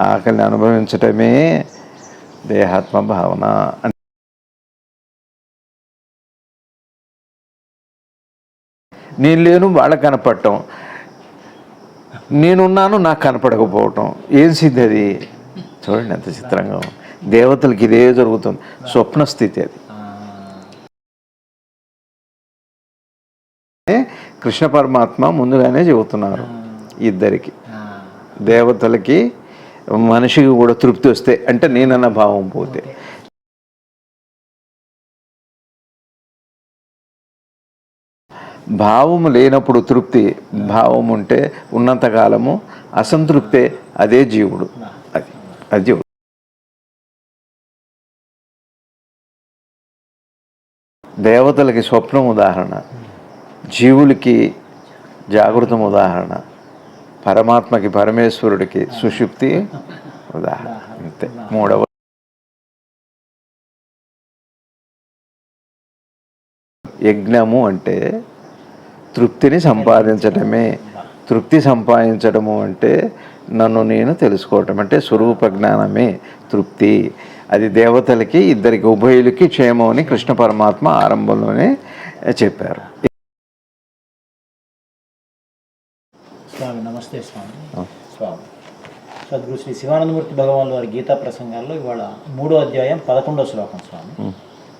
ఆకలిని అనుభవించటమే దేహాత్మ భావన. నేను లేను వాళ్ళకి కనపడటం, నేనున్నాను నాకు కనపడకపోవటం, ఏం సిద్ధి అది? చూడండి ఎంత చిత్రంగా. దేవతలకి ఇదే జరుగుతుంది, స్వప్న స్థితి అది. కృష్ణ పరమాత్మ ముందుగానే చెబుతున్నారు ఇద్దరికి, దేవతలకి మనిషికి కూడా తృప్తి వస్తే, అంటే నేనన్న భావం పోతే. భావము లేనప్పుడు తృప్తి, భావం ఉంటే ఉన్నంతకాలము అసంతృప్తే. అదే జీవుడు, అది జీవుడు. దేవతలకి స్వప్నం ఉదాహరణ, జీవులకి జాగృతం ఉదాహరణ, పరమాత్మకి పరమేశ్వరుడికి సుషుప్తి ఉదాహరణ. అంతే. మూడవ యజ్ఞము అంటే తృప్తిని సంపాదించటమే. తృప్తి సంపాదించడము అంటే నన్ను నేను తెలుసుకోవటం, అంటే స్వరూప జ్ఞానమే తృప్తి. అది దేవతలకి ఇద్దరికి ఉభయులకి క్షేమం అని కృష్ణ పరమాత్మ ఆరంభంలోనే చెప్పారు. స్వామి నమస్తే. స్వామి స్వామి సద్గురు శ్రీ శివానందమూర్తి భగవాన్ వారి గీతా ప్రసంగాల్లో ఇవాళ 3వ అధ్యాయం 11వ శ్లోకం. స్వామి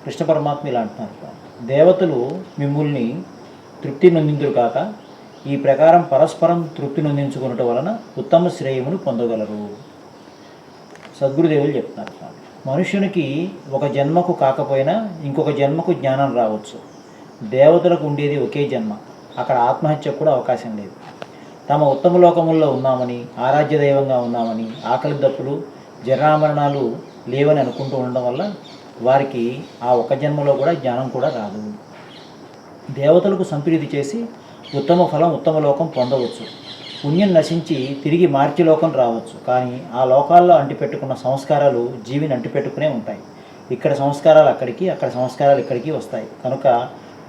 కృష్ణ పరమాత్మ ఇలా అంటున్నారు, స్వామి దేవతలు మిమ్మల్ని తృప్తి నొందిందురు కాక ఈ ప్రకారం పరస్పరం తృప్తి నొందించుకున్నట వలన ఉత్తమ శ్రేయమును పొందగలరు. సద్గురుదేవులు చెప్తున్నారు, స్వామి మనుష్యునికి ఒక జన్మకు కాకపోయినా ఇంకొక జన్మకు జ్ఞానం రావచ్చు. దేవతలకు ఉండేది ఒకే జన్మ, అక్కడ ఆత్మహత్యకు కూడా అవకాశం లేదు. తమ ఉత్తమ లోకముల్లో ఉన్నామని, ఆరాధ్య దైవంగా ఉన్నామని, ఆకలి దప్పులు జరామరణాలు లేవని అనుకుంటూ ఉండడం వల్ల వారికి ఆ ఒక జన్మలో కూడా జ్ఞానం కూడా రాదు. దేవతలకు సంప్రీతి చేసి ఉత్తమ ఫలం, ఉత్తమ లోకం పొందవచ్చు. పుణ్యం నశించి తిరిగి మార్చి లోకం రావచ్చు. కానీ ఆ లోకాల్లో అంటిపెట్టుకున్న సంస్కారాలు జీవిని అంటిపెట్టుకునే ఉంటాయి. ఇక్కడ సంస్కారాలు అక్కడికి, అక్కడ సంస్కారాలు ఇక్కడికి వస్తాయి. కనుక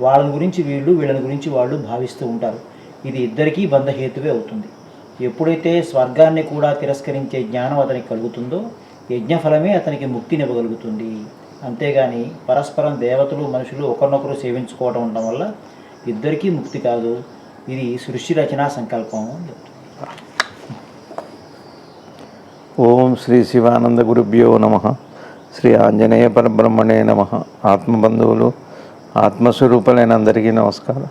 వాళ్ళని గురించి వీళ్ళు, వీళ్ళని గురించి వాళ్ళు భావిస్తూ ఉంటారు. ఇది ఇద్దరికీ బంధహేతువే అవుతుంది. ఎప్పుడైతే స్వర్గాన్ని కూడా తిరస్కరించే జ్ఞానం అతనికి కలుగుతుందో యజ్ఞఫలమే అతనికి ముక్తినివ్వగలుగుతుంది. అంతేగాని పరస్పరం దేవతలు మనుషులు ఒకరినొకరు సేవించుకోవడం ఉండడం వల్ల ఇద్దరికీ ముక్తి కాదు. ఇది సృష్టి రచనా సంకల్పం అని చెప్తుంది. ఓం శ్రీ శివానంద గురుభ్యో నమః. శ్రీ ఆంజనేయ పరబ్రహ్మణే నమః. ఆత్మబంధువులు, ఆత్మస్వరూపులైన అందరికీ నమస్కారం.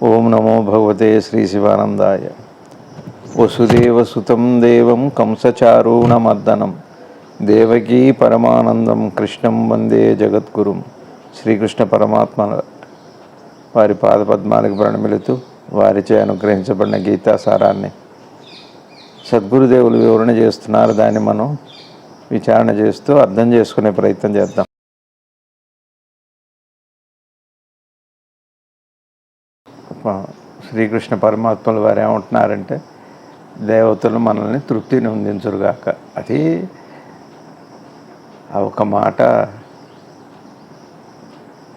ఓం నమో భగవతే శ్రీ శివానందాయ. వసుదేవసుతం దేవం కంసచారూణమర్దనం దేవకీ పరమానందం కృష్ణం వందే జగద్గురుం. శ్రీకృష్ణ పరమాత్మ వారి పాదపద్మాలకు ప్రణమిలుతూ వారిచే అనుగ్రహించబడిన గీతాసారాన్ని సద్గురుదేవులు వివరణ చేస్తున్నారు. దాన్ని మనం విచారణ చేస్తూ అర్థం చేసుకునే ప్రయత్నం చేద్దాం. శ్రీకృష్ణ పరమాత్మలు వారు ఏమంటున్నారంటే, దేవతలు మనల్ని తృప్తిని అందించురుగాక. అది ఆ ఒక మాట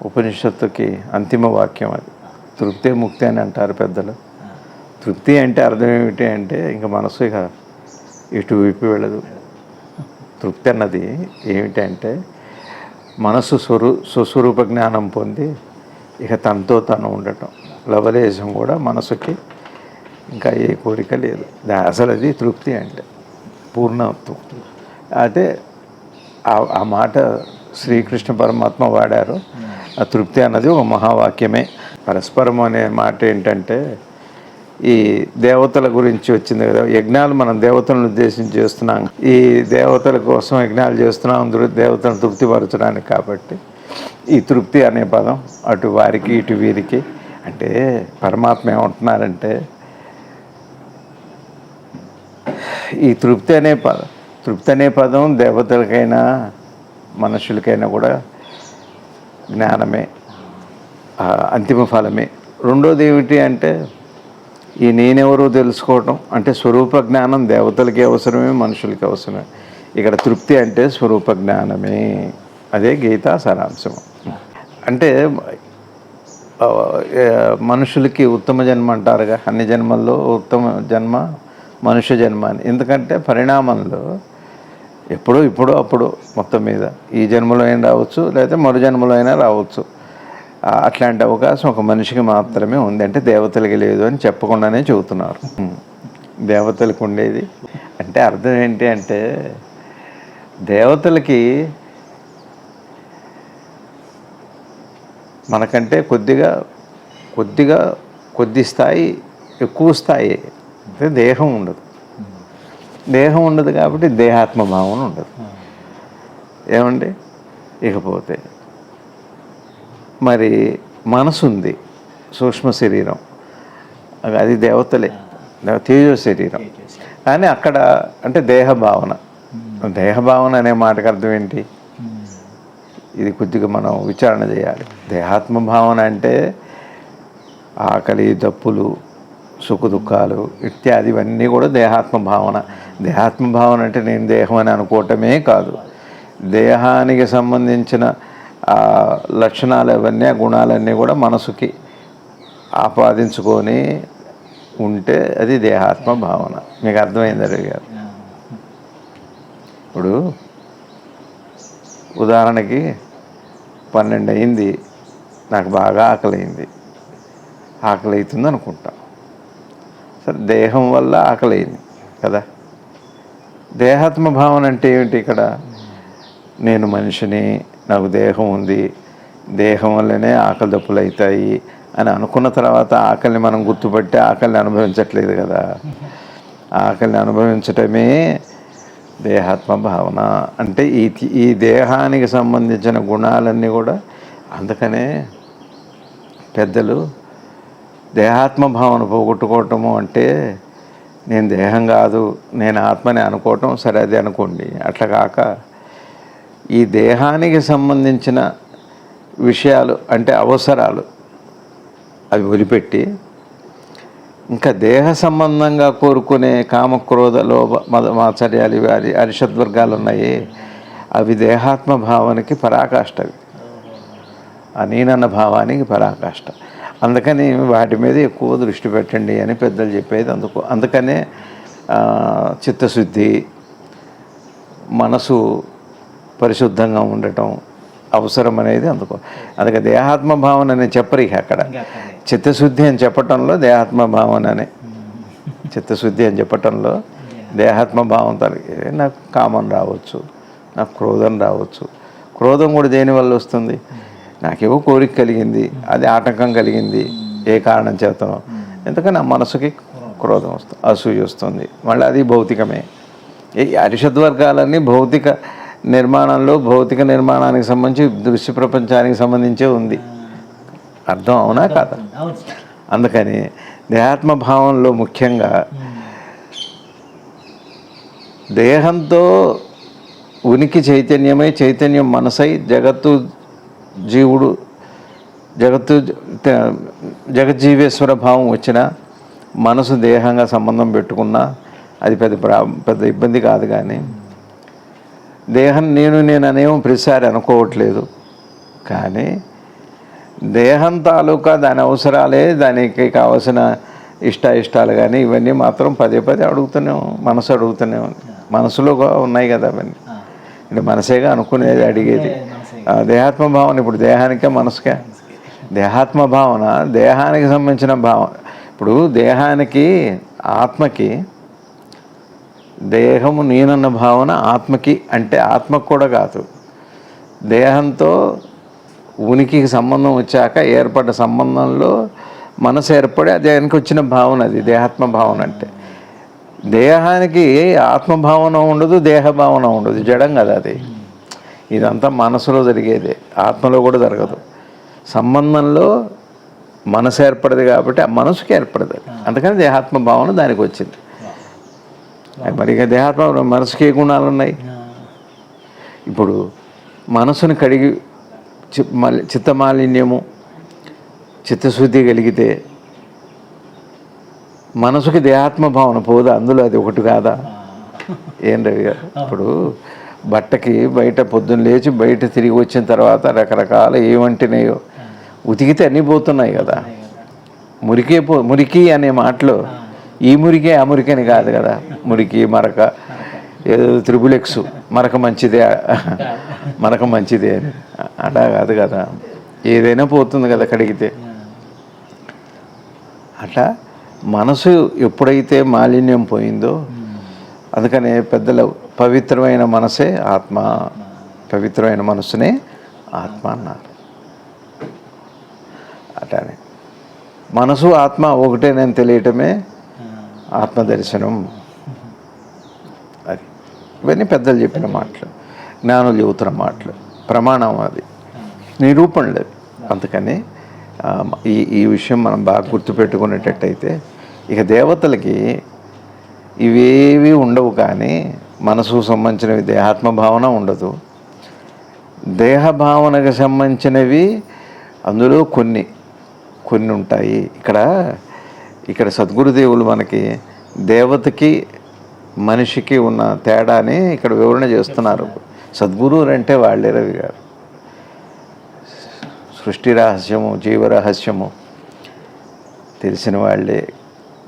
ఉపనిషత్తుకి అంతిమ వాక్యం. అది తృప్తే ముక్తి అని అంటారు పెద్దలు. తృప్తి అంటే అర్థం ఏమిటి అంటే, ఇంకా మనసు ఇక ఇటు విప్పి వెళ్ళదు. తృప్తి అన్నది ఏమిటంటే, మనసు స్వస్వరూప జ్ఞానం పొంది ఇక తనతో తను ఉండటం. లవలేశం కూడా మనసుకి ఇంకా ఏ కోరిక లేదు. అసలు అది తృప్తి అంటే పూర్ణత్వం. అంటే ఆ మాట శ్రీకృష్ణ పరమాత్మ వాడారు. ఆ తృప్తి అన్నది ఒక మహావాక్యమే. పరస్పరం అనే మాట ఏంటంటే, ఈ దేవతల గురించి వచ్చింది కదా. యజ్ఞాలు మనం దేవతలను ఉద్దేశించి చేస్తున్నాం. ఈ దేవతల కోసం యజ్ఞాలు చేస్తున్నాం, దేవతలను తృప్తిపరచడానికి. కాబట్టి ఈ తృప్తి అనే పదం అటు వారికి ఇటు వీరికి. అంటే పరమాత్మ ఏమంటున్నారంటే, ఈ తృప్తి అనే పదం దేవతలకైనా మనుషులకైనా కూడా జ్ఞానమే, అంతిమ ఫలమే. రెండోది ఏమిటి అంటే, ఈ నేనెవరో తెలుసుకోవటం. అంటే స్వరూప జ్ఞానం దేవతలకి అవసరమే, మనుషులకి అవసరమే. ఇక్కడ తృప్తి అంటే స్వరూప జ్ఞానమే. అదే గీతా సారాంశం. అంటే మనుషులకి ఉత్తమ జన్మ అంటారుగా. అన్ని జన్మల్లో ఉత్తమ జన్మ మనుష్య జన్మాన్ని. ఎందుకంటే పరిణామంలో ఇప్పుడో అప్పుడు మొత్తం మీద ఈ జన్మలో అయినా రావచ్చు, లేదా మరు జన్మలో అయినా రావచ్చు. అట్లాంటి అవకాశం ఒక మనిషికి మాత్రమే ఉంది. అంటే దేవతలకి లేదు అని చెప్పకుండానే చెబుతున్నారు. దేవతలకు ఉండేది అంటే అర్థం ఏంటి అంటే, దేవతలకి మనకంటే కొద్ది స్థాయి ఎక్కువ స్థాయి అంటే దేహం ఉండదు కాబట్టి దేహాత్మ భావన ఉండదు. ఏమండి? ఇకపోతే మరి మనసు ఉంది, సూక్ష్మ శరీరం, అది దేవతలే, తేజో శరీరం. కానీ అక్కడ అంటే దేహభావన అనే మాటకు అర్థం ఏంటి? ఇది కొద్దిగా మనం విచారణ చేయాలి. దేహాత్మ భావన అంటే ఆకలి, దప్పులు, సుఖ దుఃఖాలు ఇత్యాది ఇవన్నీ కూడా దేహాత్మ భావన. దేహాత్మ భావన అంటే నేను దేహం అని అనుకోవటమే కాదు, దేహానికి సంబంధించిన లక్షణాలు అవన్నీ, ఆ గుణాలన్నీ కూడా మనసుకి ఆపాదించుకొని ఉంటే అది దేహాత్మ భావన. మీకు అర్థమైంది గారు? ఇప్పుడు ఉదాహరణకి 12 అయింది, నాకు బాగా ఆకలి అవుతుంది అనుకుంటా. సరే, దేహం వల్ల ఆకలి అయింది కదా. దేహాత్మ భావన అంటే ఏమిటి? ఇక్కడ నేను మనిషిని, నాకు దేహం ఉంది, దేహం వల్లనే ఆకలి దప్పులు అవుతాయి అని అనుకున్న తర్వాత ఆకలిని మనం గుర్తుపట్టి ఆకలిని అనుభవించట్లేదు కదా. ఆకలిని అనుభవించటమే దేహాత్మ భావన. అంటే ఈ దేహానికి సంబంధించిన గుణాలన్నీ కూడా. అందుకనే పెద్దలు దేహాత్మ భావన పోగొట్టుకోవటము అంటే నేను దేహం కాదు, నేను ఆత్మని అనుకోవటం, సరే అది అనుకోండి. అట్లా కాక ఈ దేహానికి సంబంధించిన విషయాలు అంటే అవసరాలు అవి వదిలిపెట్టి ఇంకా దేహ సంబంధంగా కోరుకునే కామక్రోధ లోభ మద మాత్సర్యాలు ఇవి అరిషద్వర్గాలు ఉన్నాయి. అవి దేహాత్మ భావనకి పరాకాష్ఠవి, ఆ నేనన్న భావానికి పరాకాష్ఠ. అందుకని వాటి మీద ఎక్కువ దృష్టి పెట్టండి అని పెద్దలు చెప్పేది. అందుకనే చిత్తశుద్ధి, మనసు పరిశుద్ధంగా ఉండటం అవసరం అనేది. అందుకే దేహాత్మ భావన అని చెప్పరు. ఇక అక్కడ చిత్తశుద్ధి అని చెప్పటంలో దేహాత్మ భావన అనే, చిత్తశుద్ధి అని చెప్పటంలో దేహాత్మ భావన. నాకు కామం రావచ్చు, నాకు క్రోధం రావచ్చు. క్రోధం కూడా దేనివల్ల వస్తుంది? నాకేవో కోరిక కలిగింది, అది ఆటంకం కలిగింది, ఏ కారణం చేతనో. ఎందుకని నా మనసుకి క్రోధం వస్తుంది, అసూయ వస్తుంది. మళ్ళీ అది భౌతికమే. ఈ అరిషద్వర్గాలన్నీ భౌతిక నిర్మాణంలో, భౌతిక నిర్మాణానికి సంబంధించి, దృశ్య ప్రపంచానికి సంబంధించే ఉంది. అర్థం అవునా కాదా? అందుకని దేహాత్మ భావంలో ముఖ్యంగా దేహంతో ఉనికి చైతన్యమై, చైతన్యం మనసై, జగజ్జీవేశ్వర భావం వచ్చిన మనసు దేహంగా సంబంధం పెట్టుకున్నా అది పెద్ద ఇబ్బంది కాదు. కానీ దేహం నేను అనేమో ప్రతిసారి అనుకోవట్లేదు. కానీ దేహం తాలూకా దాని అవసరాలే, దానికి కావలసిన ఇష్టాలు కానీ ఇవన్నీ మాత్రం పదే అడుగుతూనే, మనసు అడుగుతూనే ఉంది. మనసులో ఉన్నాయి కదా అవన్నీ. అంటే మనసేగా అనుకునేది, అడిగేది. దేహాత్మ భావన ఇప్పుడు దేహానికే మనసుకే. దేహాత్మ భావన దేహానికి సంబంధించిన భావన. ఇప్పుడు దేహానికి, ఆత్మకి, దేహము నేనన్న భావన ఆత్మకి, అంటే ఆత్మకు కూడా కాదు, దేహంతో ఉనికికి సంబంధం వచ్చాక ఏర్పడ్డ సంబంధంలో మనసు ఏర్పడి దేనికి వచ్చిన భావన అది దేహాత్మ భావన. అంటే దేహానికి ఆత్మభావన ఉండదు, దేహభావన ఉండదు, జడం కదా అది. ఇదంతా మనసులో జరిగేదే, ఆత్మలో కూడా జరగదు. సంబంధంలో మనసు ఏర్పడదు కాబట్టి ఆ మనసుకి ఏర్పడదు. అందుకని దేహాత్మ భావన దానికి వచ్చింది. మరి ఇక దేహాత్మ మనసుకి ఏ గుణాలు ఉన్నాయి? ఇప్పుడు మనసుని కడిగి చిత్తమాలిన్యము, చిత్తశుద్ధి కలిగితే మనసుకి దేహాత్మ భావన పోదా? అందులో అది ఒకటి కాదా? ఏం రవి గారు? ఇప్పుడు బట్టకి బయట పొద్దున్న లేచి బయట తిరిగి వచ్చిన తర్వాత రకరకాల ఏమంటున్నాయో ఉతికితే అన్నీ పోతున్నాయి కదా. మురికి అనే మాటలో ఈ మురికే ఆ మురికని కాదు కదా, మురికి మరక ఏదో త్రిబులెక్స్ మరక మంచిదే మరక మంచిదే అని అలా కాదు కదా, ఏదైనా పోతుంది కదా కడిగితే. అట్లా మనసు ఎప్పుడైతే మాలిన్యం పోయిందో, అందుకనే పెద్దలు పవిత్రమైన మనసే ఆత్మ, పవిత్రమైన మనసునే ఆత్మ అన్నారు. అట్లానే మనసు ఆత్మ ఒకటేనని తెలియటమే ఆత్మదర్శనం. అది ఇవన్నీ పెద్దలు చెప్పిన మాటలు, జ్ఞానులు చెబుతున్న మాటలు, ప్రమాణం అది, నిరూపణ లేదు. అందుకని ఈ విషయం మనం బాగా గుర్తుపెట్టుకునేటట్టయితే ఇక దేవతలకి ఇవేవి ఉండవు, కానీ మనసుకు సంబంధించినవి దేహాత్మభావన ఉండదు. దేహభావనకు సంబంధించినవి అందులో కొన్ని ఉంటాయి. ఇక్కడ సద్గురుదేవులు మనకి దేవతకి మనిషికి ఉన్న తేడాని ఇక్కడ వివరణ చేస్తున్నారు. సద్గురువులు అంటే వాళ్ళే రవి గారు. సృష్టి రహస్యము, జీవరహస్యము తెలిసిన వాళ్ళే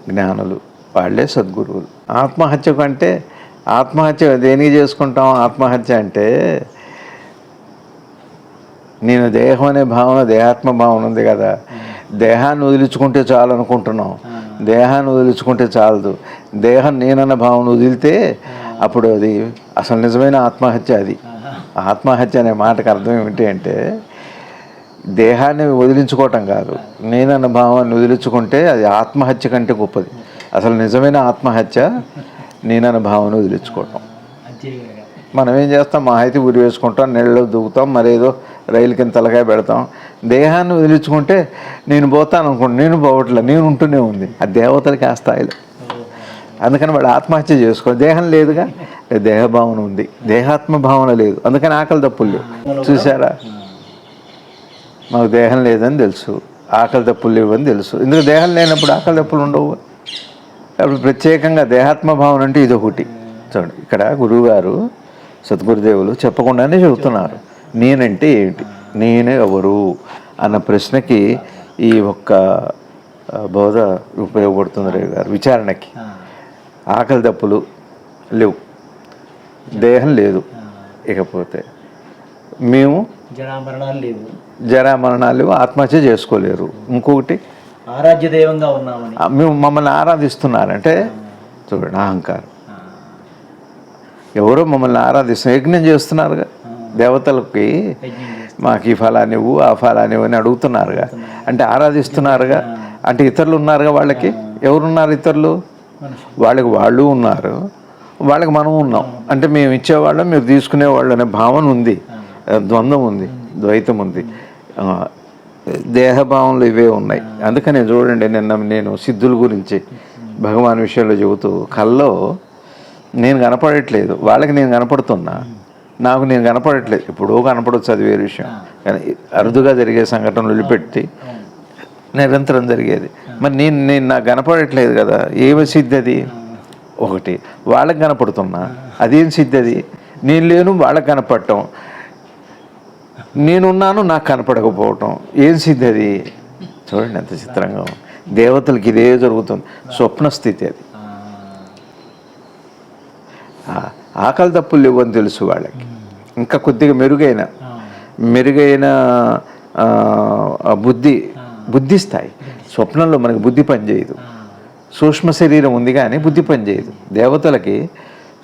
జ్ఞానులు, వాళ్ళే సద్గురువులు. ఆత్మహత్య కంటే ఆత్మహత్య దేనికి చేసుకుంటాం? ఆత్మహత్య అంటే నేను దేహం అనే భావన, దేహాత్మ భావన ఉంది కదా, దేహాన్ని వదిలించుకుంటే చాలు అనుకుంటున్నాం. దేహాన్ని వదిలించుకుంటే చాలదు, దేహం నేనన్న భావన వదిలితే అప్పుడు అది అసలు నిజమైన ఆత్మహత్య. అది ఆత్మహత్య అనే మాటకు అర్థం ఏమిటి అంటే దేహాన్ని వదిలించుకోవటం కాదు, నేనన్న భావాన్ని వదిలించుకుంటే అది ఆత్మహత్య కంటే గొప్పది. అసలు నిజమైన ఆత్మహత్య నేనన్న భావన వదిలించుకోవటం. మనం ఏం చేస్తాం? మా అయితే ఉరి వేసుకుంటాం, నీళ్ళలో దూకుతాం, మరేదో రైలు కింద తలకాయ పెడతాం. దేహాన్ని వదిలించుకుంటే నేను పోతాను అనుకోండి, నేను పోవట్లే, నేను ఉంటూనే ఉంది. ఆ దేవతలకి ఆ స్థాయిలో. అందుకని వాడు ఆత్మహత్య చేసుకో, దేహం లేదుగా, దేహభావన ఉంది, దేహాత్మ భావన లేదు. అందుకని ఆకలి దప్పులు లేవు. చూసారా, మాకు దేహం లేదని తెలుసు, ఆకలి దప్పులు లేవు అని తెలుసు. ఎందుకు దేహం లేనప్పుడు ఆకలి దప్పులు ఉండవు. అప్పుడు ప్రత్యేకంగా దేహాత్మ భావన అంటే ఇదొకటి. చూడండి, ఇక్కడ గురువుగారు సద్గురుదేవులు చెప్పకుండానే చెబుతున్నారు, నేనంటే ఏంటి, నేను ఎవరు అన్న ప్రశ్నకి ఈ ఒక్క బోధ ఉపయోగపడుతుంది రేవు గారు విచారణకి. ఆకలి దప్పులు లేవు, దేహం లేదు, ఇకపోతే మేము జరామరణాలు లేవు, ఆత్మహత్య చేసుకోలేరు. ఇంకొకటి ఆరాధ్య దైవంగా ఉన్నామని మేము మమ్మల్ని ఆరాధిస్తున్నారంటే చూడండి, అహంకారం. ఎవరో మమ్మల్ని ఆరాధిస్తున్నారు, యజ్ఞం చేస్తున్నారుగా. దేవతలకి మాకు ఈ ఫలాన్ని ఇవ్వు, ఆ ఫలాన్ని ఇవ్వు అని అడుగుతున్నారుగా, అంటే ఆరాధిస్తున్నారుగా. అంటే ఇతరులు ఉన్నారుగా, వాళ్ళకి ఎవరున్నారు ఇతరులు? వాళ్ళకి వాళ్ళు ఉన్నారు, వాళ్ళకి మనం ఉన్నాం. అంటే మేము ఇచ్చేవాళ్ళం, మీరు తీసుకునేవాళ్ళు అనే భావన ఉంది, ద్వంద్వం ఉంది, ద్వైతం ఉంది, దేహభావంలో ఇవే ఉన్నాయి. అందుకనే చూడండి, నేను సిద్ధుల గురించి భగవాన్ విషయంలో చెబుతూ కల్లో నేను కనపడట్లేదు, వాళ్ళకి నేను కనపడుతున్నా, నాకు నేను కనపడట్లేదు. ఎప్పుడో కనపడవచ్చు, అది వేరే విషయం. కానీ అరుదుగా జరిగే సంఘటనలు వదిలిపెట్టి నిరంతరం జరిగేది. మరి నేను నాకు కనపడట్లేదు కదా, ఏమి సిద్ధి అది? ఒకటి వాళ్ళకి కనపడుతున్నా, అదేం సిద్ధి అది? నేను లేను, వాళ్ళకి కనపడటం, నేనున్నాను, నాకు కనపడకపోవటం, ఏం సిద్ధి అది? చూడండి ఎంత చిత్రంగా. దేవతలకి ఇదే జరుగుతుంది, స్వప్న స్థితి అది. ఆకలి దప్పులు లేవని తెలుసు వాళ్ళకి. ఇంకా కొద్దిగా మెరుగైన బుద్ధి స్థాయి. స్వప్నంలో మనకి బుద్ధి పనిచేయదు, సూక్ష్మ శరీరం ఉంది కానీ బుద్ధి పనిచేయదు. దేవతలకి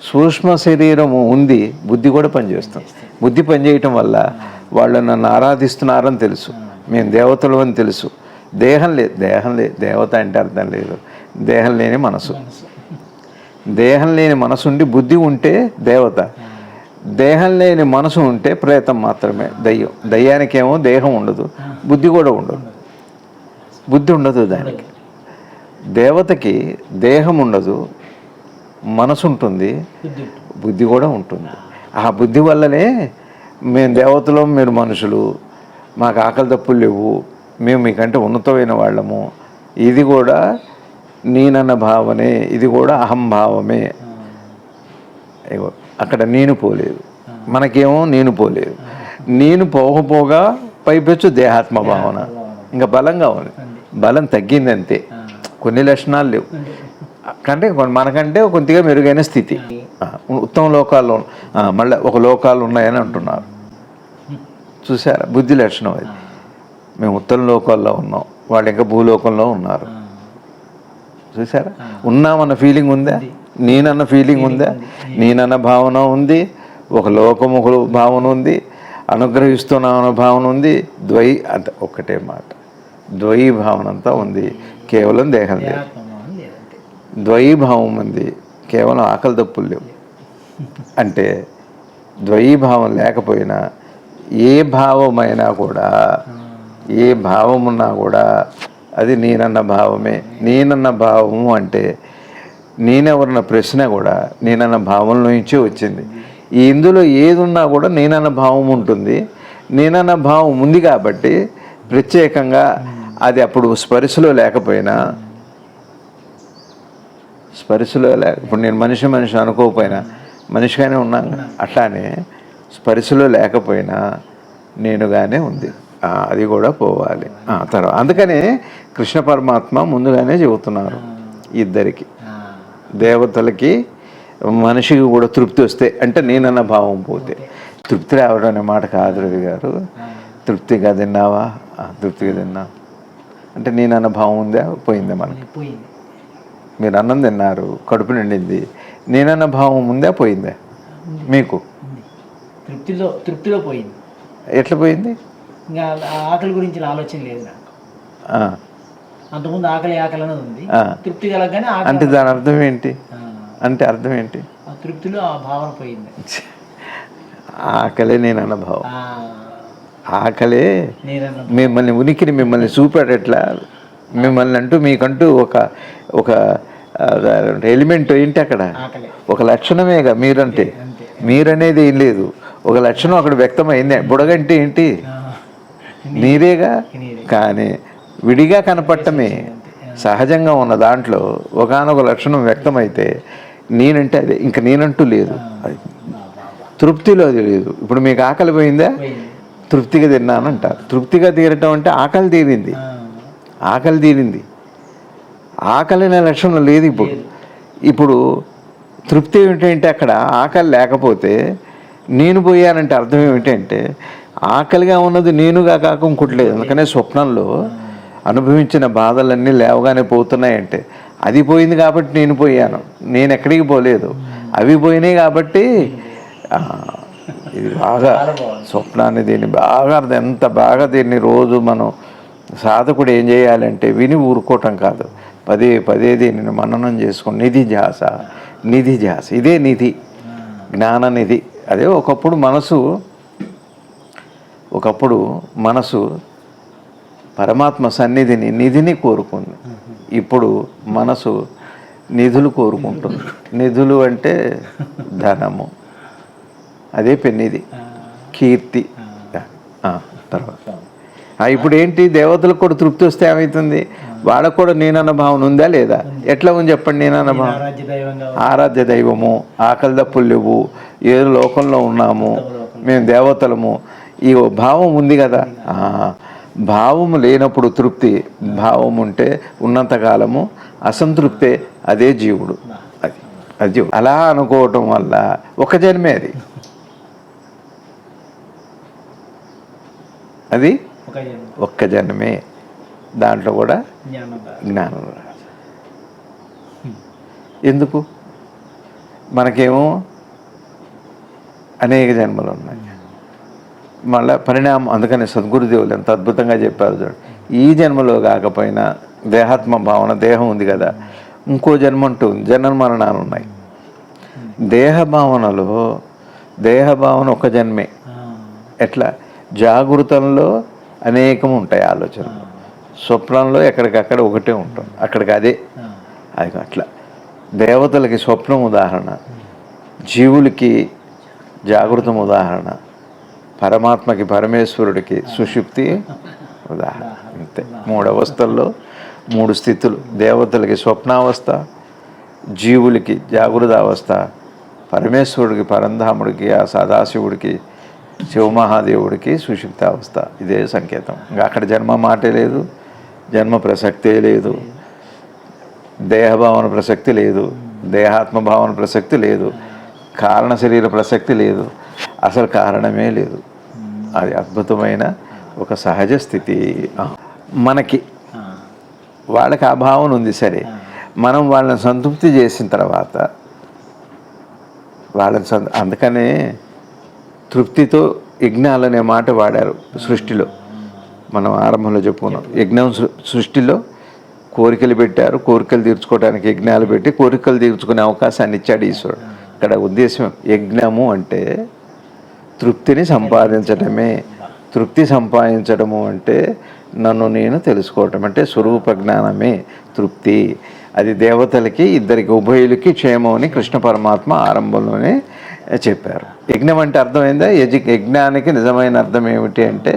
సూక్ష్మ శరీరము ఉంది, బుద్ధి కూడా పనిచేస్తుంది. బుద్ధి పనిచేయటం వల్ల వాళ్ళు నన్ను ఆరాధిస్తున్నారని తెలుసు, మేము దేవతలు అని తెలుసు. దేహం లేదు, దేవత అంటే అర్థం లేదు, దేహం లేని మనసు. దేహం లేని మనసు ఉండి బుద్ధి ఉంటే దేవత, దేహం లేని మనసు ఉంటే ప్రేతం మాత్రమే, దయ్యం. దయ్యానికేమో దేహం ఉండదు, బుద్ధి కూడా ఉండదు, బుద్ధి ఉండదు దానికి. దేవతకి దేహం ఉండదు, మనసు ఉంటుంది, బుద్ధి కూడా ఉంటుంది. ఆ బుద్ధి వల్లనే మేము దేవతలు, మీరు మనుషులు, మాకు ఆకలి దప్పులు లేవు, మేము మీకంటే ఉన్నతమైన వాళ్ళము. ఇది కూడా నేనన్న భావనే, ఇది కూడా అహంభావమే. అక్కడ నేను పోలేదు, మనకేమో నేను పోలేదు. నేను పోకపోగా పైపెచ్చు దేహాత్మ భావన ఇంకా బలంగా ఉంది. బలం తగ్గింది అంతే, కొన్ని లక్షణాలు లేవు. కంటే మనకంటే కొద్దిగా మెరుగైన స్థితి, ఉత్తమ లోకాల్లో మళ్ళీ ఒక లోకాలు ఉన్నాయని అంటున్నారు. చూసారా బుద్ధి లక్షణం అది. మేము ఉత్తమ లోకాల్లో ఉన్నాం, వాళ్ళు ఇంకా భూలోకంలో ఉన్నారు. చూసారా, ఉన్నామన్న ఫీలింగ్ ఉందా, నేనన్న ఫీలింగ్ ఉందా, నేనన్న భావన ఉంది, ఒక లోకం ఒక భావన ఉంది, అనుగ్రహిస్తున్నామన్న భావన ఉంది. అంత ఒక్కటే మాట, ద్వయీ భావన అంతా ఉంది, కేవలం దేహం లేదు. ద్వయీభావం ఉంది, కేవలం ఆకలి దప్పులు లేవు. అంటే ద్వయీభావం లేకపోయినా ఏ భావమైనా కూడా, ఏ భావం ఉన్నా కూడా అది నేనన్న భావమే. నేనన్న భావము అంటే నేనెవరన్న ప్రశ్న కూడా నేనన్న భావంలో నుంచే వచ్చింది. ఇందులో ఏది ఉన్నా కూడా నేనన్న భావం ఉంటుంది. నేనన్న భావం ఉంది కాబట్టి ప్రత్యేకంగా అది అప్పుడు స్పర్శలో లేకపోయినా, ఇప్పుడు నేను మనిషి అనుకోకపోయినా మనిషిగానే ఉన్నాను. అట్లానే స్పర్శలో లేకపోయినా నేనుగానే ఉంది, అది కూడా పోవాలి. తర్వాత అందుకనే కృష్ణ పరమాత్మ ముందుగానే చెబుతున్నారు ఇద్దరికి, దేవతలకి మనిషికి కూడా తృప్తి వస్తే, అంటే నేనన్న భావం పోతే. తృప్తి రావడం అనే మాట కాదు రవి గారు. తృప్తిగా తిన్నావా, తృప్తిగా తిన్నా అంటే నేనన్న భావం ఉందా, పోయిందా మనకి? మీరు అన్నం తిన్నారు, కడుపు నిండింది, నేనన్న భావం ఉందా, పోయిందా మీకు? తృప్తిలో పోయింది. ఎట్లా పోయింది? ఇంకా ఆకలి గురించి ఆలోచన లేదు నాకు. అంతకుముందు ఆకలి అనేది ఉంది, తృప్తి కలగానే. అంటే దాని అర్థం ఏంటి? అంటే అర్థం ఏంటి? తృప్తిలో ఆ భావన పోయింది. ఆకలే నేనన్న భావం, ఆకలే మిమ్మల్ని ఉనికిని మిమ్మల్ని చూపాడట్లా, మిమ్మల్ని అంటూ మీకంటూ ఒక ఎలిమెంట్ ఏంటి అక్కడ, ఒక లక్షణమేగా మీరంటే. మీరనేది ఏం లేదు, ఒక లక్షణం అక్కడ వ్యక్తమైంది. బుడగంటే ఏంటి, నీరేగా. కానీ విడిగా కనపడటమే సహజంగా ఉన్న దాంట్లో ఒకానొక లక్షణం వ్యక్తమైతే నేనంటే అదే, ఇంకా నేనంటూ లేదు. అది తృప్తిలో అది లేదు. ఇప్పుడు మీకు ఆకలి పోయిందా, తృప్తిగా తిన్నానంటారు. తృప్తిగా తీరటం అంటే ఆకలి తీరింది, ఆకలి తీరింది. ఆకలి అనే లక్షణం లేదు ఇప్పుడు తృప్తి ఏమిటంటే అక్కడ ఆకలి లేకపోతే నేను పోయానంటే అర్థం ఏమిటంటే ఆకలిగా ఉన్నది నేనుగా కాక ఇంకోట్లేదు. అందుకనే స్వప్నంలో అనుభవించిన బాధలన్నీ లేవగానే పోతున్నాయంటే అది పోయింది కాబట్టి నేను పోయాను, నేను ఎక్కడికి పోలేదు, అవి పోయినాయి కాబట్టి. ఇది బాగా స్వప్నాన్ని దీన్ని బాగా ఎంత బాగా దీన్ని రోజు మనం సాధకుడు ఏం చేయాలంటే విని ఊరుకోవటం కాదు, పదే పదే దీనిని మననం చేసుకుని నిధి ధ్యాస, నిధి ధ్యాస, ఇదే నిధి, జ్ఞాన నిధి. అదే ఒకప్పుడు మనసు పరమాత్మ సన్నిధిని, నిధిని కోరుకుంది. ఇప్పుడు మనసు నిధులు కోరుకుంటుంది. నిధులు అంటే ధనము, అదే పెన్నిది, కీర్తి. తర్వాత ఇప్పుడు ఏంటి, దేవతలకు కూడా తృప్తి వస్తే ఏమవుతుంది, వాళ్ళకు కూడా నేనన్న భావన ఉందా లేదా? ఎట్లా ఉంది చెప్పండి. నేనన్న భావన, ఆరాధ్య దైవము, ఆకలి దప్పులు లేవు, ఏదో లోకంలో ఉన్నాము, మేము దేవతలము, ఈ భావం ఉంది కదా. భావము లేనప్పుడు తృప్తి, భావం ఉంటే ఉన్నంతకాలము అసంతృప్తే, అదే జీవుడు. అది జీవుడు. అలా అనుకోవటం వల్ల ఒక జన్మే అది ఒక్క జన్మే. దాంట్లో కూడా జ్ఞానం రాదు. ఎందుకు? మనకేమో అనేక జన్మలు ఉన్నాయి, మళ్ళీ పరిణామం. అందుకని సద్గురుదేవులు ఎంత అద్భుతంగా చెప్పారు చూడండి. ఈ జన్మలో కాకపోయినా దేహాత్మ భావన, దేహం ఉంది కదా, ఇంకో జన్మ అంటూ ఉంది, జన్మ మరణాలు ఉన్నాయి. దేహభావన ఒక జన్మే. ఎట్లా? జాగృతంలో అనేకం ఉంటాయి ఆలోచనలు, స్వప్నంలో ఎక్కడికక్కడ ఒకటే ఉంటుంది, అక్కడికి అదే. అది అట్లా దేవతలకి స్వప్నం ఉదాహరణ, జీవులకి జాగృతం ఉదాహరణ, పరమాత్మకి పరమేశ్వరుడికి సుషుప్తి ఉదాహరణ. అంతే. 3 అవస్థల్లో 3 స్థితులు. దేవతలకి స్వప్నావస్థ, జీవులకి జాగృతావస్థ, పరమేశ్వరుడికి పరంధాముడికి ఆ సదాశివుడికి శివమహాదేవుడికి సుషుప్తావస్థ. ఇదే సంకేతం. ఇంకా అక్కడ జన్మ మాటే లేదు, జన్మ ప్రసక్తే లేదు. దేహభావన ప్రసక్తి లేదు, దేహాత్మభావన ప్రసక్తి లేదు, కారణ శరీర ప్రసక్తి లేదు, అసలు కారణమే లేదు. అది అద్భుతమైన ఒక సహజ స్థితి. మనకి వాళ్ళకి ఆ భావన ఉంది. సరే, మనం వాళ్ళని సంతృప్తి చేసిన తర్వాత వాళ్ళని అందుకనే తృప్తితో యజ్ఞాలు అనే మాట వాడారు సృష్టిలో. మనం ఆరంభంలో చెప్పుకున్నాం, యజ్ఞం సృష్టిలో కోరికలు పెట్టారు, కోరికలు తీర్చుకోవడానికి యజ్ఞాలు పెట్టి కోరికలు తీర్చుకునే అవకాశాన్ని ఇచ్చాడు ఈశ్వరుడు. ఇక్కడ ఉద్దేశం యజ్ఞము అంటే తృప్తిని సంపాదించడమే. తృప్తి సంపాదించడము అంటే నన్ను నేను తెలుసుకోవటం, అంటే స్వరూప జ్ఞానమే తృప్తి. అది దేవతలకి ఇద్దరికి ఉభయులకి క్షేమం అని కృష్ణ పరమాత్మ ఆరంభంలోనే చెప్పారు. యజ్ఞం అంటే అర్థమైందా? యజ్ఞానికి నిజమైన అర్థం ఏమిటి అంటే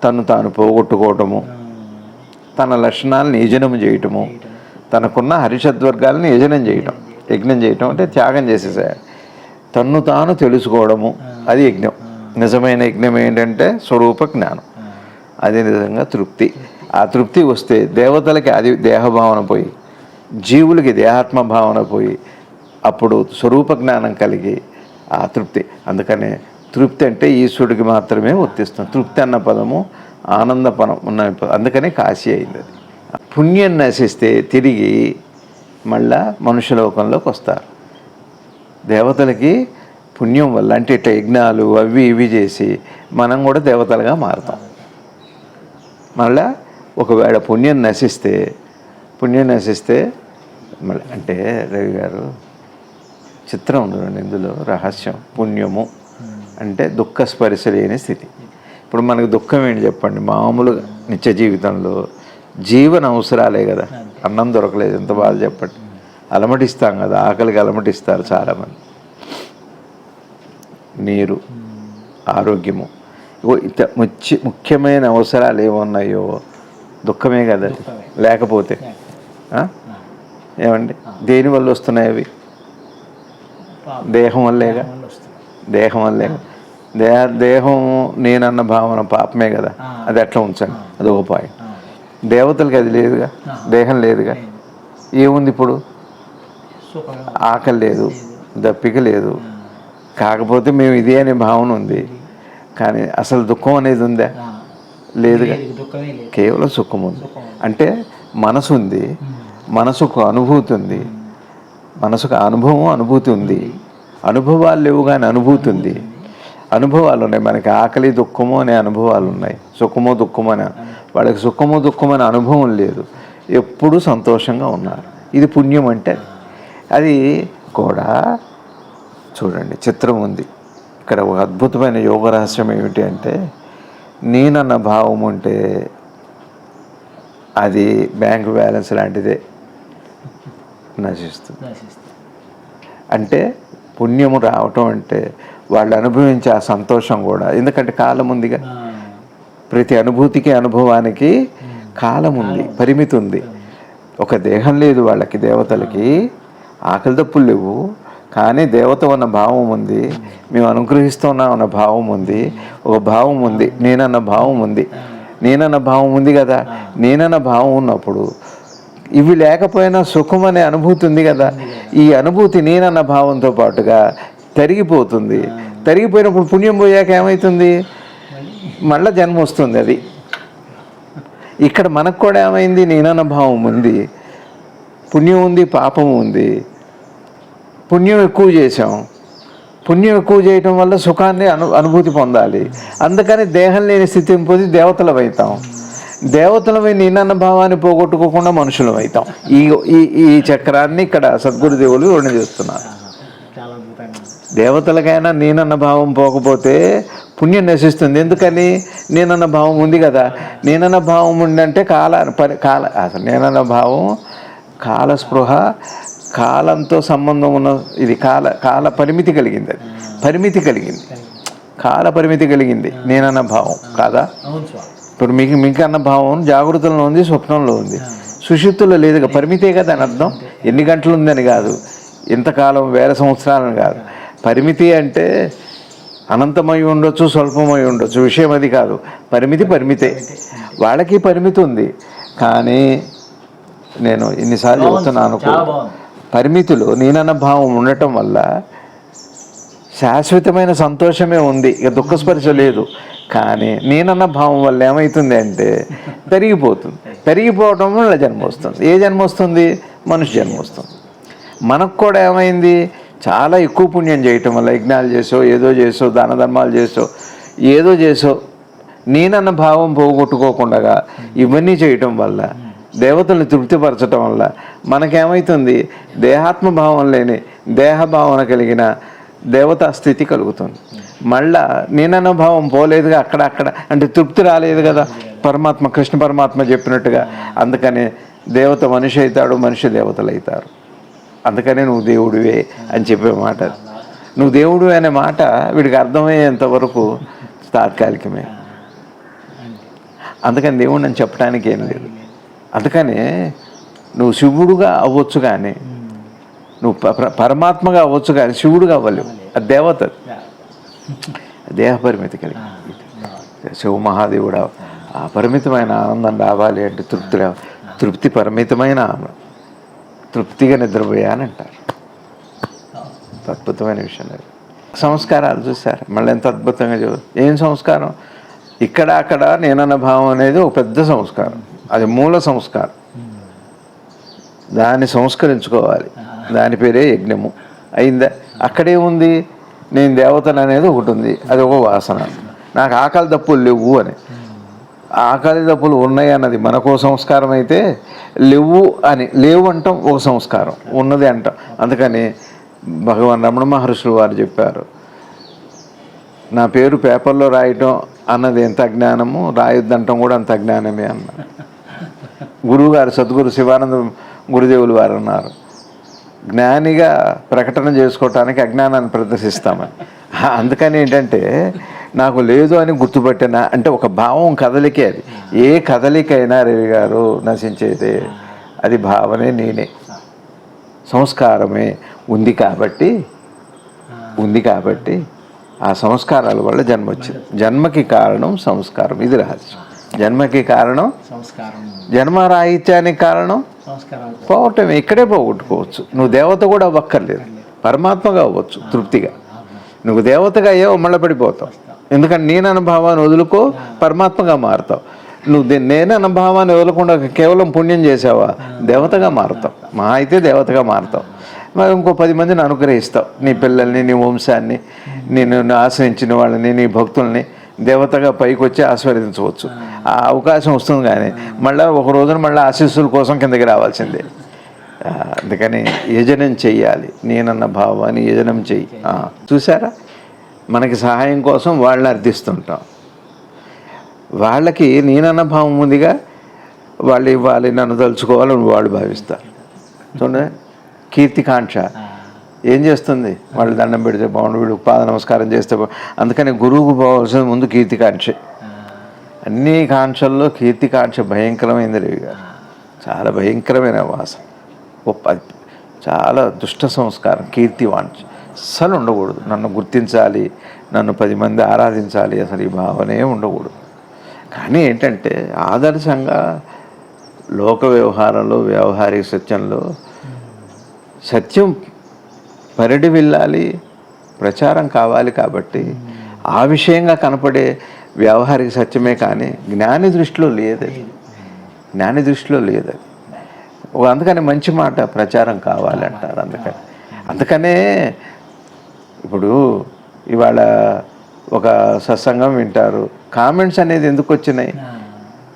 తను తాను పోగొట్టుకోవటము, తన లక్షణాలను యజనము చేయటము, తనకున్న హరిషద్వర్గాలను యజనం చేయటం. యజ్ఞం చేయటం అంటే త్యాగం చేసేసాడు, తన్ను తాను తెలుసుకోవడము, అది యజ్ఞం. నిజమైన యజ్ఞం ఏంటంటే స్వరూప జ్ఞానం. అది నిజంగా తృప్తి. ఆ తృప్తి వస్తే దేవతలకి అది దేహభావన పోయి, జీవులకి దేహాత్మ భావన పోయి, అప్పుడు స్వరూప జ్ఞానం కలిగి ఆ తృప్తి. అందుకనే తృప్తి అంటే ఈశ్వరుడికి మాత్రమే వర్తిస్తుంది. తృప్తి అన్న పదము ఆనంద పదం ఉన్న, అందుకనే కాశీ అయింది. అది పుణ్యం నశిస్తే తిరిగి మళ్ళా మనుష్యలోకంలోకి వస్తారు. దేవతలకి పుణ్యం వల్ల, అంటే ఇట్లా యజ్ఞాలు అవి ఇవి చేసి మనం కూడా దేవతలుగా మారుతాం. మళ్ళా ఒకవేళ పుణ్యం నశిస్తే మళ్ళీ, అంటే రవి గారు చిత్రం ఉందండి ఇందులో రహస్యం. పుణ్యము అంటే దుఃఖ స్పర్శ లేని స్థితి. ఇప్పుడు మనకు దుఃఖం ఏంటి చెప్పండి? మామూలుగా నిత్య జీవితంలో జీవన అవసరాలే కదా. అన్నం దొరకలేదు, ఎంత బాధ చెప్పండి. అలమటిస్తాం కదా, ఆకలికి అలమటిస్తారు చాలామంది. నీరు, ఆరోగ్యము, ముఖ్యమైన అవసరాలు ఏమున్నాయో దుఃఖమే కదా. లేకపోతే ఏమండి దేనివల్ల వస్తున్నాయి అవి? దేహం వల్లేగా. దేహం నేనన్న భావన పాపమే కదా. అది ఎట్లా ఉంచండి, అది ఒక పాయింట్. దేవతలకి అది లేదుగా, దేహం లేదుగా. ఏముంది ఇప్పుడు? ఆకలి లేదు, దప్పిక లేదు. కాకపోతే మేము ఇదే అనే భావన ఉంది, కానీ అసలు దుఃఖం అనేది ఉందా? లేదుగా. కేవలం సుఖం ఉంది. అంటే మనసు ఉంది, మనసుకు అనుభూతి ఉంది, మనసుకు అనుభూతి ఉంది. అనుభవాలు లేవు కానీ అనుభూతి ఉంది. అనుభవాలు ఉన్నాయి. మనకి ఆకలి దుఃఖము అనే అనుభవాలు ఉన్నాయి, సుఖము దుఃఖము అని. వాళ్ళకి సుఖము దుఃఖము అనే అనుభవం లేదు, ఎప్పుడూ సంతోషంగా ఉన్నారు. ఇది పుణ్యం అంటే. అది కూడా చూడండి, చిత్రం ఉంది ఇక్కడ. ఒక అద్భుతమైన యోగ రహస్యం ఏమిటి అంటే, నేనన్న భావం ఉంటే అది బ్యాంకు బ్యాలెన్స్ లాంటిదే, నశిస్తుంది. అంటే పుణ్యము రావటం అంటే వాళ్ళు అనుభవించే ఆ సంతోషం కూడా, ఎందుకంటే కాలం ఉందిగా. ప్రతి అనుభూతికి అనుభవానికి కాలం ఉంది, పరిమితి ఉంది. ఒక దేహం లేదు వాళ్ళకి, దేవతలకి ఆకలి దప్పులు లేవు, కానీ దేవత అన్న భావం ఉంది, మేము అనుగ్రహిస్తున్నాం అన్న భావం ఉంది, ఒక భావం ఉంది, నేనన్న భావం ఉంది. నేనన్న భావం ఉంది కదా. నేనన్న భావం ఉన్నప్పుడు ఇవి లేకపోయినా సుఖం అనే అనుభూతి ఉంది కదా. ఈ అనుభూతి నేనన్న భావంతో పాటుగా తరిగిపోతుంది. తరిగిపోయినప్పుడు పుణ్యం పోయాక ఏమవుతుంది? మళ్ళీ జన్మ వస్తుంది. అది ఇక్కడ మనకు కూడా ఏమైంది? నేనన్న భావం ఉంది, పుణ్యం ఉంది, పాపం ఉంది. పుణ్యం ఎక్కువ చేసాం, పుణ్యం ఎక్కువ చేయటం వల్ల సుఖాన్ని అనుభూతి పొందాలి. అందుకని దేహం లేని స్థితిని పోతే దేవతలం అవుతాం. దేవతలమై నేనన్న భావాన్ని పోగొట్టుకోకుండా మనుషులం అవుతాం. ఈ చక్రాన్ని ఇక్కడ సద్గురుదేవులు వర్ణన చేస్తున్నారు. దేవతలకైనా నేనన్న భావం పోకపోతే పుణ్యం నశిస్తుంది. ఎందుకని? నేనన్న భావం ఉంది కదా. నేనన్న భావం ఉందంటే అసలు నేనన్న భావం కాలస్పృహ, కాలంతో సంబంధం ఉన్న ఇది. కాల పరిమితి కలిగింది, అది పరిమితి కలిగింది, కాల పరిమితి కలిగింది నేనన్న భావం కాదా? ఇప్పుడు మీకు అన్న భావం జాగృతంలో ఉంది, స్వప్నంలో ఉంది, సుషుప్తిలో లేదుగా. పరిమితే కదా అని అర్థం. ఎన్ని గంటలు ఉందని కాదు, ఎంతకాలం, వేల సంవత్సరాలని కాదు. పరిమితి అంటే అనంతమై ఉండొచ్చు, స్వల్పమై ఉండొచ్చు, విషయం అది కాదు. పరిమితే. వాళ్ళకి పరిమితి ఉంది, కానీ నేను ఇన్నిసార్లు చెబుతున్నాను చాలా బాగుంది. పరిమితులు నేనన్న భావం ఉండటం వల్ల శాశ్వతమైన సంతోషమే ఉంది, ఇక దుఃఖస్పర్శ లేదు. కానీ నేనన్న భావం వల్ల ఏమవుతుంది అంటే తరిగిపోతుంది. తరిగిపోవటం వల్ల జన్మ వస్తుంది. ఏ జన్మ వస్తుంది? మనుష్య జన్మ వస్తుంది. మనకు కూడా ఏమైంది, చాలా ఎక్కువ పుణ్యం చేయటం వల్ల, యజ్ఞాలు చేసో, ఏదో చేసో, దాన ధర్మాలు చేసో, ఏదో చేసో, నేనన్న భావం పోగొట్టుకోకుండా ఇవన్నీ చేయటం వల్ల, దేవతల్ని తృప్తిపరచటం వల్ల మనకేమవుతుంది, దేహాత్మ భావం లేని దేహభావన కలిగిన దేవతా స్థితి కలుగుతుంది. మళ్ళా నేనన్న భావం పోలేదుగా, అక్కడ అంటే తృప్తి రాలేదు కదా పరమాత్మ, కృష్ణ పరమాత్మ చెప్పినట్టుగా. అందుకని దేవత మనిషి అవుతాడు, మనిషి దేవతలు అవుతారు. అందుకనే నువ్వు దేవుడివే అని చెప్పే మాట. నువ్వు దేవుడివే అనే మాట వీడికి అర్థమయ్యేంత వరకు తాత్కాలికమే. అందుకని దేవుడిని అని చెప్పడానికి ఏం లేదు. అందుకని నువ్వు శివుడుగా అవ్వచ్చు, కానీ నువ్వు పరమాత్మగా అవ్వచ్చు, కానీ శివుడుగా అవ్వలేవు. అది దేవత, దేహ పరిమితి కలిగి. శివ మహాదేవుడు అపరిమితమైన ఆనందం రావాలి అంటే తృప్తి పరిమితమైన తృప్తిగా నిద్రపోయాని అంటారు. అద్భుతమైన విషయం అది. సంస్కారాలు చూసారు మళ్ళీ ఎంత అద్భుతంగా ఏం సంస్కారం, ఇక్కడ అక్కడ నేనన్న భావం అనేది ఒక పెద్ద సంస్కారం. అది మూల సంస్కారం. దాన్ని సంస్కరించుకోవాలి. దాని పేరే యజ్ఞము. అయిందా? అక్కడే ఉంది నేను దేవతను అనేది ఒకటి ఉంది, అది ఒక వాసన. నాకు ఆకలి దప్పులు లేవు అని, ఆకలి దప్పులు ఉన్నాయి అన్నది మనకో సంస్కారం అయితే, లేవు అంటాం ఒక సంస్కారం, ఉన్నది అంటాం. అందుకని భగవాన్ రమణ మహర్షులు వారు చెప్పారు, నా పేరు పేపర్లో రాయటం అన్నది ఎంత అజ్ఞానము, రాయొద్దంటాం కూడా అంత అజ్ఞానమే అన్నారు. గురువుగారు సద్గురు శివానంద గురుదేవులు వారు అన్నారు, జ్ఞానిగా ప్రకటన చేసుకోవటానికి అజ్ఞానాన్ని ప్రదర్శిస్తామని. అందుకని ఏంటంటే నాకు లేదు అని గుర్తుపట్టిన అంటే ఒక భావం కదలికే. అది ఏ కదలికైనా రవి గారు నశించేదే అది భావనే, నేనే, సంస్కారమే ఉంది కాబట్టి ఆ సంస్కారాల వల్ల జన్మ వచ్చింది. జన్మకి కారణం సంస్కారం. ఇది రహస్యం. జన్మకి కారణం సంస్కారం, జన్మరాహిత్యానికి కారణం పోవటమే. ఇక్కడే పోగొట్టుకోవచ్చు. నువ్వు దేవత కూడా అవ్వక్కర్లేదు, పరమాత్మగా అవ్వచ్చు తృప్తిగా. నువ్వు దేవతగా అయ్యావు మళ్ళీ పడిపోతావు. ఎందుకంటే నేను అనుభవాన్ని వదులుకో, పరమాత్మగా మారుతావు. నువ్వు నేను అనుభవాన్ని వదలకుండా కేవలం పుణ్యం చేసావా, దేవతగా మారుతావు. మా అయితే దేవతగా మారుతావు. మరి ఇంకో 10 మందిని అనుగ్రహిస్తావు. నీ పిల్లల్ని, నీ వంశాన్ని, నేను ఆశ్రయించిన వాళ్ళని, నీ భక్తుల్ని దేవతగా పైకి వచ్చి ఆస్వాదించవచ్చు. ఆ అవకాశం వస్తుంది. కానీ మళ్ళీ ఒక రోజున మళ్ళీ ఆశీస్సుల కోసం కిందకి రావాల్సిందే. అందుకని యజనం చెయ్యాలి. నేనన్న భావాన్ని యజనం చెయ్యి. చూసారా, మనకి సహాయం కోసం వాళ్ళని అర్థిస్తుంటాం. వాళ్ళకి నేనన్న భావం ఉందిగా, వాళ్ళు ఇవ్వాలి, నన్ను తలుచుకోవాలని వాళ్ళు భావిస్తారు. చూడండి, కీర్తికాంక్ష ఏం చేస్తుంది, వాళ్ళు దండం పెడితే బాగుండు, వీడు పాద నమస్కారం చేస్తే అందుకని గురువుకు పోవాల్సిన ముందు కీర్తికాంక్ష. అన్ని కాంక్షల్లో కీర్తికాంక్ష భయంకరమైంది రవి గారు. చాలా భయంకరమైన వాసన, చాలా దుష్ట సంస్కారం. కీర్తివాంఛ అస్సలు ఉండకూడదు. నన్ను గుర్తించాలి, నన్ను 10 మంది ఆరాధించాలి, అసలు ఈ భావనే ఉండకూడదు. కానీ ఏంటంటే ఆదర్శంగా లోక వ్యవహారంలో, వ్యవహారిక సత్యంలో సత్యం పరిడి వెళ్ళాలి, ప్రచారం కావాలి. కాబట్టి ఆ విషయంగా కనపడే వ్యవహారిక సత్యమే కానీ జ్ఞాని దృష్టిలో లేదది. జ్ఞాని దృష్టిలో లేదది. అందుకని మంచి మాట ప్రచారం కావాలంటారు. అందుకనే ఇప్పుడు ఇవాళ ఒక సత్సంగం వింటారు, కామెంట్స్ అనేది ఎందుకు వచ్చినాయి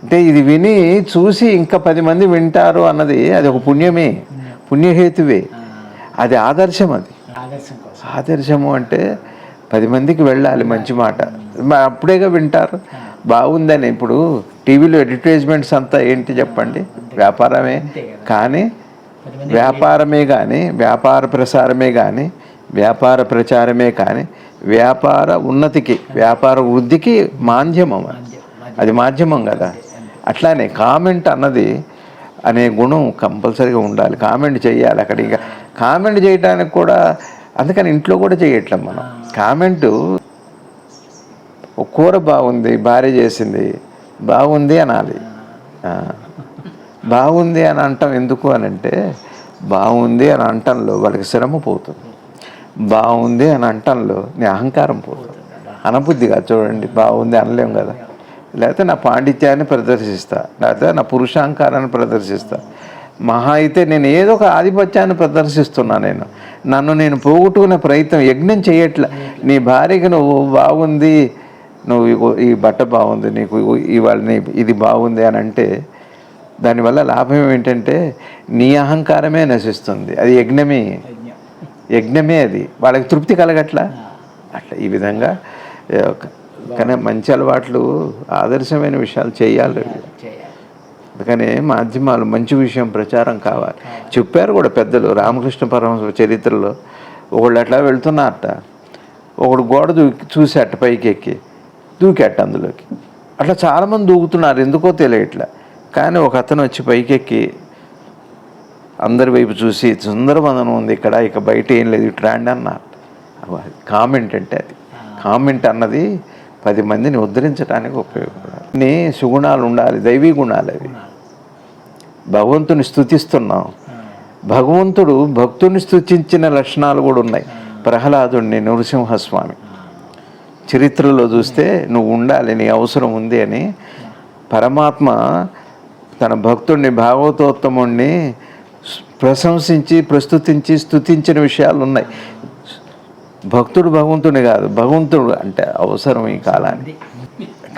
అంటే ఇది విని చూసి ఇంకా 10 మంది వింటారు అన్నది అది ఒక పుణ్యమే, పుణ్యహేతువే. అది ఆదర్శం. అది ఆదర్శము అంటే 10 మందికి వెళ్ళాలి మంచి మాట, అప్పుడేగా వింటారు బాగుందని. ఇప్పుడు టీవీలో అడ్వర్టైజ్మెంట్స్ అంతా ఏంటి చెప్పండి, వ్యాపారమే. కానీ వ్యాపారమే కానీ, వ్యాపార ప్రసారమే కానీ, వ్యాపార ప్రచారమే కానీ, వ్యాపార ఉన్నతికి, వ్యాపార వృద్ధికి మాధ్యమం. అది మాధ్యమం కదా. అట్లానే కామెంట్ అన్నది అనే గుణం కంపల్సరీగా ఉండాలి. కామెంట్ చేయాలి. అక్కడ ఇంకా కామెంట్ చేయడానికి కూడా, అందుకని ఇంట్లో కూడా చేయట్లేం మనం. కామెంటు కూర బాగుంది, భార్య చేసింది బాగుంది అనాలి. బాగుంది అని అంటాం ఎందుకు అని అంటే, బాగుంది అని అంటంలో వాళ్ళకి శ్రమ పోతుంది, బాగుంది అని అంటంలో నీ అహంకారం పోతుంది. అనబుద్ధిగా చూడండి, బాగుంది అనలేం కదా. లేకపోతే నా పాండిత్యాన్ని ప్రదర్శిస్తా, లేకపోతే నా పురుషాంకారాన్ని ప్రదర్శిస్తా, మహా అయితే నేను ఏదో ఒక ఆధిపత్యాన్ని ప్రదర్శిస్తున్నా. నన్ను నేను పోగొట్టుకునే ప్రయత్నం యజ్ఞం చేయట్లా. నీ భార్యకి నువ్వు బాగుంది, నువ్వు ఈ బట్ట బాగుంది, నీకు ఇవాళ ఇది బాగుంది అని అంటే దానివల్ల లాభం ఏంటంటే నీ అహంకారమే నశిస్తుంది. అది యజ్ఞమే అది. వాళ్ళకి తృప్తి కలగట్లా. అట్లా ఈ విధంగా కానీ మంచి అలవాట్లు, ఆదర్శమైన విషయాలు చేయాలి. అందుకనే మాధ్యమాలు మంచి విషయం ప్రచారం కావాలి. చెప్పారు కూడా పెద్దలు. రామకృష్ణ పరమహంస చరిత్రలో ఒకళ్ళు అట్లా వెళ్తున్నారట, ఒకడు గోడ చూసేట పైకి ఎక్కి దూకేట అందులోకి. అట్లా చాలామంది దూకుతున్నారు, ఎందుకో తెలియట్లా. కానీ ఒక అతను వచ్చి పైకెక్కి అందరి వైపు చూసి, సుందరవనం ఉంది ఇక్కడ, ఇక బయట ఏం లేదు, ఇటు రాండి అన్నారు. కామెంట్ అంటే అది కామెంట్ అన్నది 10 మందిని ఉద్ధరించడానికి ఉపయోగపడాలి. సుగుణాలు ఉండాలి, దైవీ గుణాలు అవి. భగవంతుని స్తుతిస్తున్నాం, భగవంతుడు భక్తుని స్తుతించిన లక్షణాలు కూడా ఉన్నాయి. ప్రహ్లాదుడిని నృసింహస్వామి చరిత్రలో చూస్తే నువ్వు ఉండాలి, నీ అవసరం ఉంది అని పరమాత్మ తన భక్తుడిని, భాగవతోత్తముడిని ప్రశంసించి ప్రస్తుతించి స్తుతించిన విషయాలు ఉన్నాయి. భక్తుడు భగవంతుని కాదు, భగవంతుడు అంటే అవసరం ఈ కాలానికి.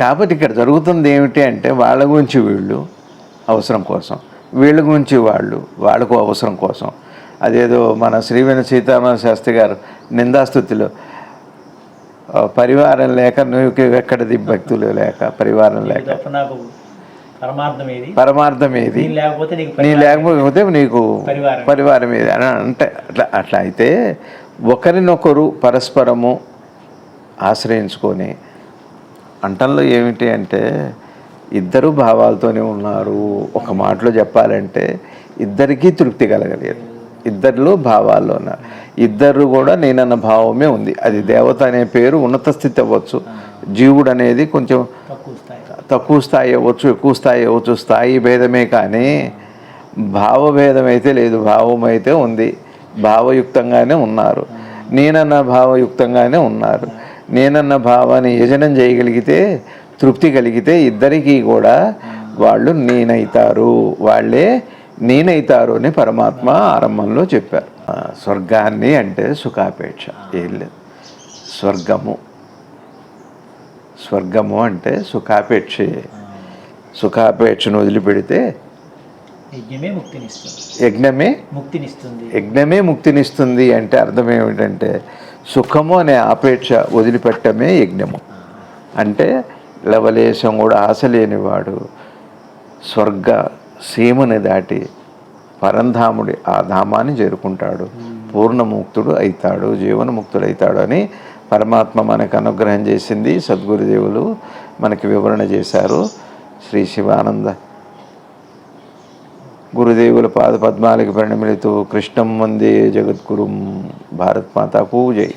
కాబట్టి ఇక్కడ జరుగుతుంది ఏమిటి అంటే వాళ్ళ గురించి వీళ్ళు అవసరం కోసం, వీళ్ళ గురించి వాళ్ళకు అవసరం కోసం. అదేదో మన శ్రీవేణు సీతారామ శాస్త్రి గారు నిందాస్తుతిలో పరివారం లేక నువ్వు ఎక్కడది, భక్తులు లేక పరివారం లేక పరమార్థం ఏది, నీ లేకపోతే నీకు పరివారం ఏది అని అంటే అట్లా అయితే ఒకరినొకరు పరస్పరము ఆశ్రయించుకొని అంటంలో ఏమిటి అంటే ఇద్దరు భావాలతోనే ఉన్నారు. ఒక మాటలో చెప్పాలంటే ఇద్దరికీ తృప్తి కలగలేదు, ఇద్దరిలో భావాల్లో ఉన్నారు. ఇద్దరు కూడా నేనన్న భావమే ఉంది. అది దేవత అనే పేరు ఉన్నత స్థితి అవ్వచ్చు, జీవుడు అనేది కొంచెం తక్కువ స్థాయి అవ్వచ్చు, ఎక్కువ స్థాయి అవ్వచ్చు, స్థాయి భేదమే కానీ భావభేదం అయితే లేదు. భావం అయితే ఉంది, భావయుక్తంగానే ఉన్నారు, నేనన్న భావయుక్తంగానే ఉన్నారు. నేనన్న భావాన్ని యజనం చేయగలిగితే, తృప్తి కలిగితే ఇద్దరికీ కూడా వాళ్ళు నేనైతారు, వాళ్ళే నేనైతారు అని పరమాత్మ ఆరంభంలో చెప్పారు. స్వర్గాన్ని అంటే సుఖాపేక్ష ఏం లేదు. స్వర్గము అంటే సుఖాపేక్షే. సుఖాపేక్షను వదిలిపెడితే యజ్ఞమే ముక్తినిస్తుంది. అంటే అర్థం ఏమిటంటే సుఖము అనే ఆపేక్ష వదిలిపెట్టమే యజ్ఞము. అంటే లవలేశం కూడా ఆశ లేనివాడు స్వర్గ సీమని దాటి పరంధాముడి ఆ ధామాన్ని చేరుకుంటాడు, పూర్ణముక్తుడు అవుతాడు, జీవనముక్తుడు అవుతాడు అని పరమాత్మ మనకు అనుగ్రహం చేసింది. సద్గురుదేవులు మనకి వివరణ చేశారు. శ్రీ శివానంద గురుదేవుల పాద పద్మాలకి ప్రణమిలితో కృష్ణం వందే జగద్గురుం. భారత్ మాతాకు జై.